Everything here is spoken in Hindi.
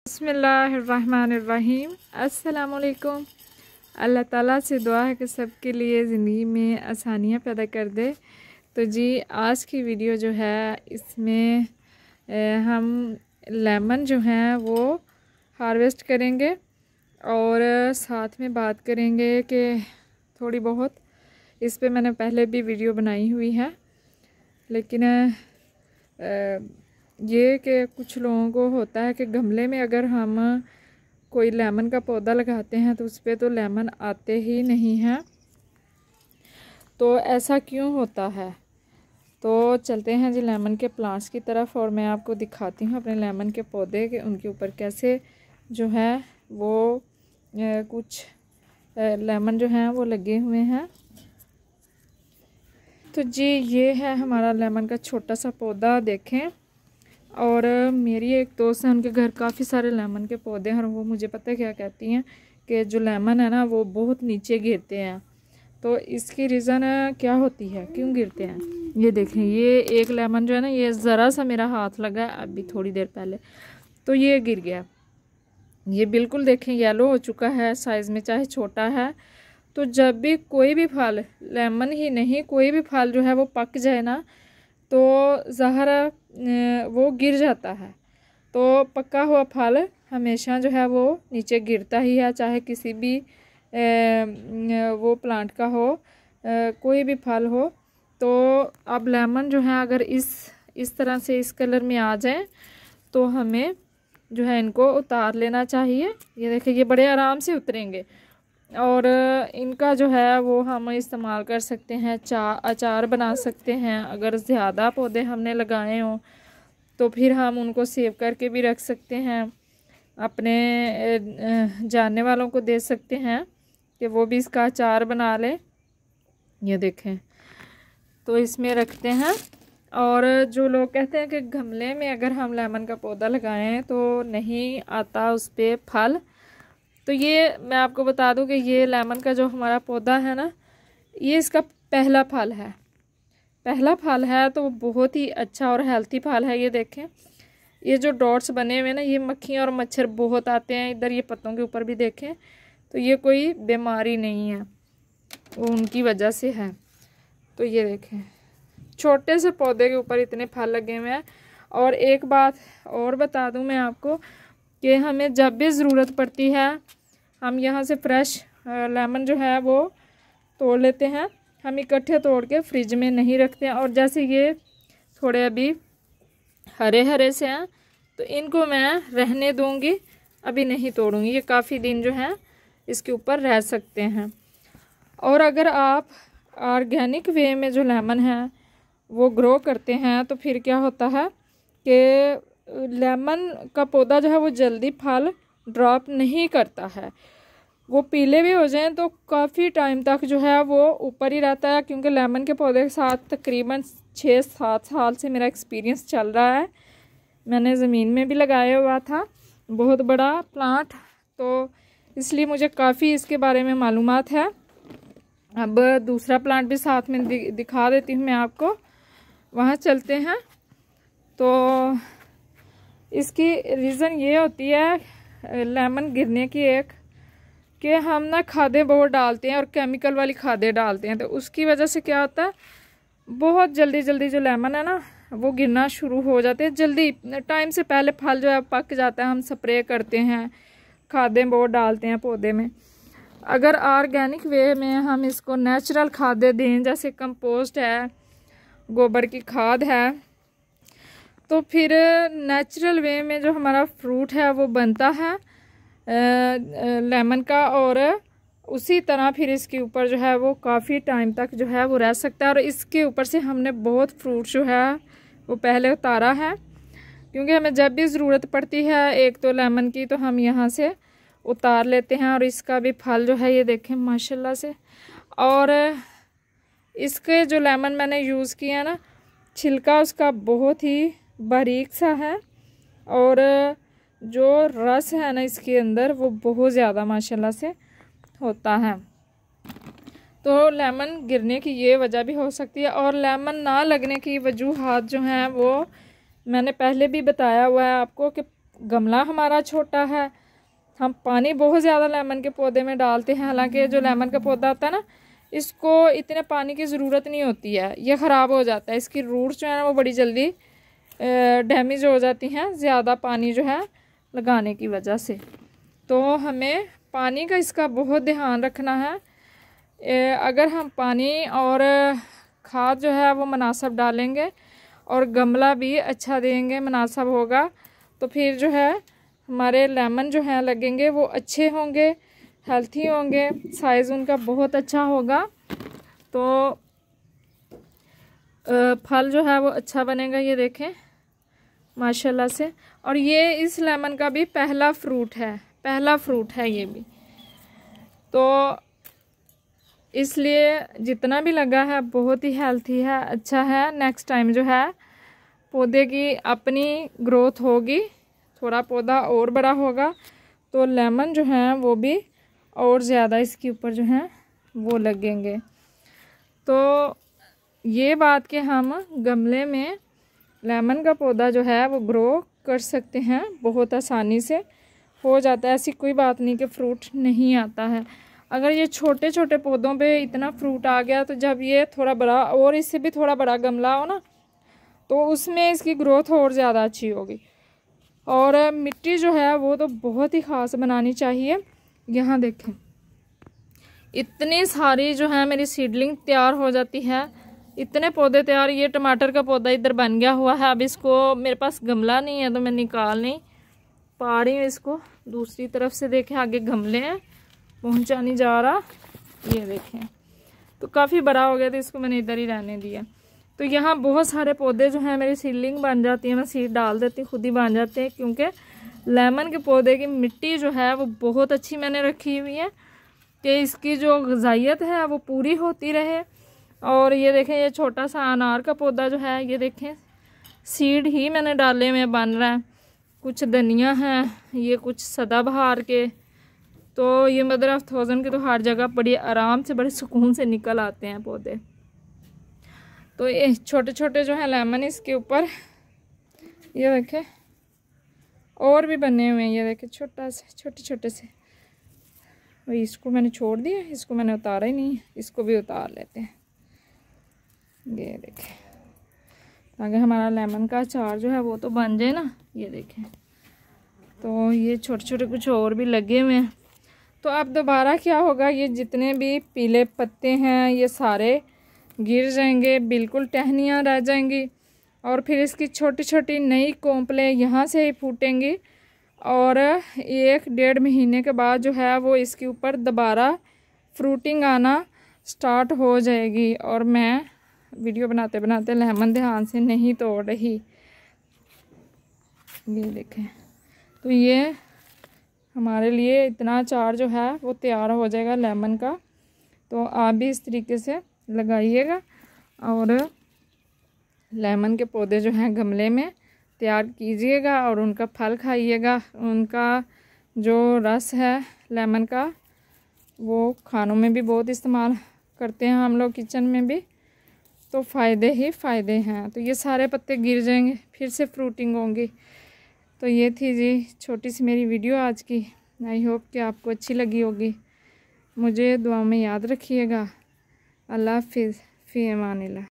बिस्मिल्लाहिर्रहमानिर्रहीम। अस्सलामुअलैकुम। अल्लाह ताला से दुआ है कि सबके लिए ज़िंदगी में आसानियाँ पैदा कर दे। तो जी आज की वीडियो जो है इसमें हम लेमन जो हैं वो हार्वेस्ट करेंगे और साथ में बात करेंगे कि थोड़ी बहुत इस पे मैंने पहले भी वीडियो बनाई हुई है, लेकिन ये कि कुछ लोगों को होता है कि गमले में अगर हम कोई लेमन का पौधा लगाते हैं तो उस पर तो लेमन आते ही नहीं हैं। तो ऐसा क्यों होता है? तो चलते हैं जी लेमन के प्लांट्स की तरफ और मैं आपको दिखाती हूँ अपने लेमन के पौधे के उनके ऊपर कैसे जो है वो कुछ लेमन जो हैं वो लगे हुए हैं। तो जी ये है हमारा लेमन का छोटा सा पौधा, देखें। और मेरी एक दोस्त है, उनके घर काफ़ी सारे लेमन के पौधे हैं और वो मुझे पता है क्या कहती हैं कि जो लेमन है ना वो बहुत नीचे गिरते हैं। तो इसकी रीज़न क्या होती है, क्यों गिरते हैं? ये देखें, ये एक लेमन जो है ना ये ज़रा सा मेरा हाथ लगा है अभी थोड़ी देर पहले, तो ये गिर गया। ये बिल्कुल देखें येलो हो चुका है साइज़ में, चाहे छोटा है। तो जब भी कोई भी फल, लेमन ही नहीं कोई भी फल जो है वो पक जाए ना तो ज़ाहिर वो गिर जाता है। तो पका हुआ फल हमेशा जो है वो नीचे गिरता ही है, चाहे किसी भी वो प्लांट का हो, कोई भी फल हो। तो अब लेमन जो है अगर इस तरह से इस कलर में आ जाए तो हमें जो है इनको उतार लेना चाहिए। ये देखिए ये बड़े आराम से उतरेंगे और इनका जो है वो हम इस्तेमाल कर सकते हैं, अचार बना सकते हैं। अगर ज़्यादा पौधे हमने लगाए हों तो फिर हम उनको सेव करके भी रख सकते हैं, अपने जानने वालों को दे सकते हैं कि वो भी इसका अचार बना लें। ये देखें, तो इसमें रखते हैं। और जो लोग कहते हैं कि गमले में अगर हम लेमन का पौधा लगाएं तो नहीं आता उस पर फल, तो ये मैं आपको बता दूं कि ये लेमन का जो हमारा पौधा है ना ये इसका पहला फल है। तो वो बहुत ही अच्छा और हेल्थी फल है। ये देखें, ये जो डॉट्स बने हुए ना ये मक्खियाँ और मच्छर बहुत आते हैं इधर, ये पत्तों के ऊपर भी देखें। तो ये कोई बीमारी नहीं है, वो उनकी वजह से है। तो ये देखें छोटे से पौधे के ऊपर इतने फल लगे हुए हैं। और एक बात और बता दूं मैं आपको कि हमें जब भी ज़रूरत पड़ती है हम यहाँ से फ्रेश लेमन जो है वो तोड़ लेते हैं। हम इकट्ठे तोड़ के फ्रिज में नहीं रखते हैं। और जैसे ये थोड़े अभी हरे हरे से हैं तो इनको मैं रहने दूँगी, अभी नहीं तोड़ूँगी। ये काफ़ी दिन जो है इसके ऊपर रह सकते हैं। और अगर आप ऑर्गेनिक वे में जो लेमन है वो ग्रो करते हैं तो फिर क्या होता है कि लेमन का पौधा जो है वो जल्दी फल ड्रॉप नहीं करता है। वो पीले भी हो जाएं तो काफ़ी टाइम तक जो है वो ऊपर ही रहता है, क्योंकि लेमन के पौधे के साथ तकरीबन 6-7 साल से मेरा एक्सपीरियंस चल रहा है। मैंने ज़मीन में भी लगाया हुआ था बहुत बड़ा प्लांट, तो इसलिए मुझे काफ़ी इसके बारे में मालूमात है। अब दूसरा प्लांट भी साथ में दिखा देती हूँ मैं आपको, वहाँ चलते हैं। तो इसकी रीज़न ये होती है लेमन गिरने की एक कि हम ना खादें बहुत डालते हैं और केमिकल वाली खादें डालते हैं, तो उसकी वजह से क्या होता है बहुत जल्दी जो लेमन है ना वो गिरना शुरू हो जाते हैं। जल्दी टाइम से पहले फल जो है पक जाता है। हम स्प्रे करते हैं, खादें बहुत डालते हैं पौधे में। अगर ऑर्गेनिक वे में हम इसको नेचुरल खादें दें, जैसे कंपोस्ट है, गोबर की खाद है, तो फिर नेचुरल वे में जो हमारा फ्रूट है वो बनता है लेमन का। और उसी तरह फिर इसके ऊपर जो है वो काफ़ी टाइम तक जो है वो रह सकता है। और इसके ऊपर से हमने बहुत फ्रूट जो है वो पहले उतारा है, क्योंकि हमें जब भी ज़रूरत पड़ती है एक तो लेमन की तो हम यहाँ से उतार लेते हैं। और इसका भी फल जो है ये देखें माशाल्लाह से। और इसके जो लेमन मैंने यूज़ किया ना छिलका उसका बहुत ही बारीक सा है और जो रस है ना इसके अंदर वो बहुत ज़्यादा माशाल्लाह से होता है। तो लेमन गिरने की ये वजह भी हो सकती है। और लेमन ना लगने की वजूहात जो हैं वो मैंने पहले भी बताया हुआ है आपको कि गमला हमारा छोटा है, हम पानी बहुत ज़्यादा लेमन के पौधे में डालते हैं। हालांकि जो लेमन का पौधा होता है ना, इसको इतने पानी की ज़रूरत नहीं होती है, ये ख़राब हो जाता है। इसकी रूट्स जो है ना वो बड़ी जल्दी डैमेज हो जाती हैं ज़्यादा पानी जो है लगाने की वजह से। तो हमें पानी का इसका बहुत ध्यान रखना है। अगर हम पानी और खाद जो है वो मुनासिब डालेंगे और गमला भी अच्छा देंगे, मुनासिब होगा, तो फिर जो है हमारे लेमन जो है लगेंगे वो अच्छे होंगे, हेल्थी होंगे, साइज़ उनका बहुत अच्छा होगा। तो फल जो है वो अच्छा बनेगा। ये देखें माशाल्लाह से। और ये इस लेमन का भी पहला फ्रूट है ये भी। तो इसलिए जितना भी लगा है बहुत ही हेल्थी है, अच्छा है। नेक्स्ट टाइम जो है पौधे की अपनी ग्रोथ होगी, थोड़ा पौधा और बड़ा होगा तो लेमन जो है वो भी और ज़्यादा इसके ऊपर जो है वो लगेंगे। तो ये बात कि हम गमले में लेमन का पौधा जो है वो ग्रो कर सकते हैं, बहुत आसानी से हो जाता है। ऐसी कोई बात नहीं कि फ्रूट नहीं आता है। अगर ये छोटे छोटे पौधों पे इतना फ्रूट आ गया तो जब ये थोड़ा बड़ा और इससे भी थोड़ा बड़ा गमला हो ना तो उसमें इसकी ग्रोथ और ज़्यादा अच्छी होगी। और मिट्टी जो है वो तो बहुत ही ख़ास बनानी चाहिए। यहाँ देखें इतनी सारी जो है मेरी सीडलिंग तैयार हो जाती है, इतने पौधे तैयार। ये टमाटर का पौधा इधर बन गया हुआ है। अब इसको मेरे पास गमला नहीं है तो मैं निकाल नहीं पा रही हूँ इसको। दूसरी तरफ से देखें आगे गमले हैं, पहुँचा नहीं जा रहा। ये देखें तो काफ़ी बड़ा हो गया तो इसको मैंने इधर ही रहने दिया। तो यहाँ बहुत सारे पौधे जो हैं मेरी सीडलिंग बन जाती है, मैं सीड डाल देती हूँ, खुद ही बन जाते हैं। क्योंकि लेमन के पौधे की मिट्टी जो है वो बहुत अच्छी मैंने रखी हुई है कि इसकी जो ग़िज़ाइयत है वो पूरी होती रहे। और ये देखें ये छोटा सा अनार का पौधा जो है, ये देखें सीड ही मैंने डाले में बन रहा है। कुछ धनिया है, ये कुछ सदाबहार के। तो ये मदर ऑफ थाउजेंड के तो हर जगह बड़ी आराम से बड़े सुकून से निकल आते हैं पौधे। तो ये छोटे छोटे जो है लेमन इसके ऊपर ये देखें और भी बने हुए हैं। ये देखें छोटा से छोटे छोटे से। वही इसको मैंने छोड़ दिया, इसको मैंने उतारा ही नहीं, इसको भी उतार लेते हैं। ये देखें ताकि हमारा लेमन का अचार जो है वो तो बन जाए ना। ये देखें तो ये छोटे छोटे कुछ और भी लगे हुए हैं। तो अब दोबारा क्या होगा, ये जितने भी पीले पत्ते हैं ये सारे गिर जाएंगे, बिल्कुल टहनियाँ रह जाएंगी। और फिर इसकी छोटी छोटी नई कोंपलें यहाँ से ही फूटेंगी। और 1-1.5 महीने के बाद जो है वो इसके ऊपर दोबारा फ्रूटिंग आना स्टार्ट हो जाएगी। और मैं वीडियो बनाते बनाते लेमन ध्यान से नहीं तोड़ रही। ये देखें तो ये हमारे लिए इतना अचार जो है वो तैयार हो जाएगा लेमन का। तो आप भी इस तरीके से लगाइएगा और लेमन के पौधे जो हैं गमले में तैयार कीजिएगा और उनका फल खाइएगा। उनका जो रस है लेमन का वो खानों में भी बहुत इस्तेमाल करते हैं हम लोग, किचन में भी। तो फ़ायदे ही फ़ायदे हैं। तो ये सारे पत्ते गिर जाएंगे, फिर से फ्रूटिंग होंगी। तो ये थी जी छोटी सी मेरी वीडियो आज की। आई होप कि आपको अच्छी लगी होगी। मुझे दुआ में याद रखिएगा। अल्लाह हाफ़िज़, फ़ी अमानिल्लाह।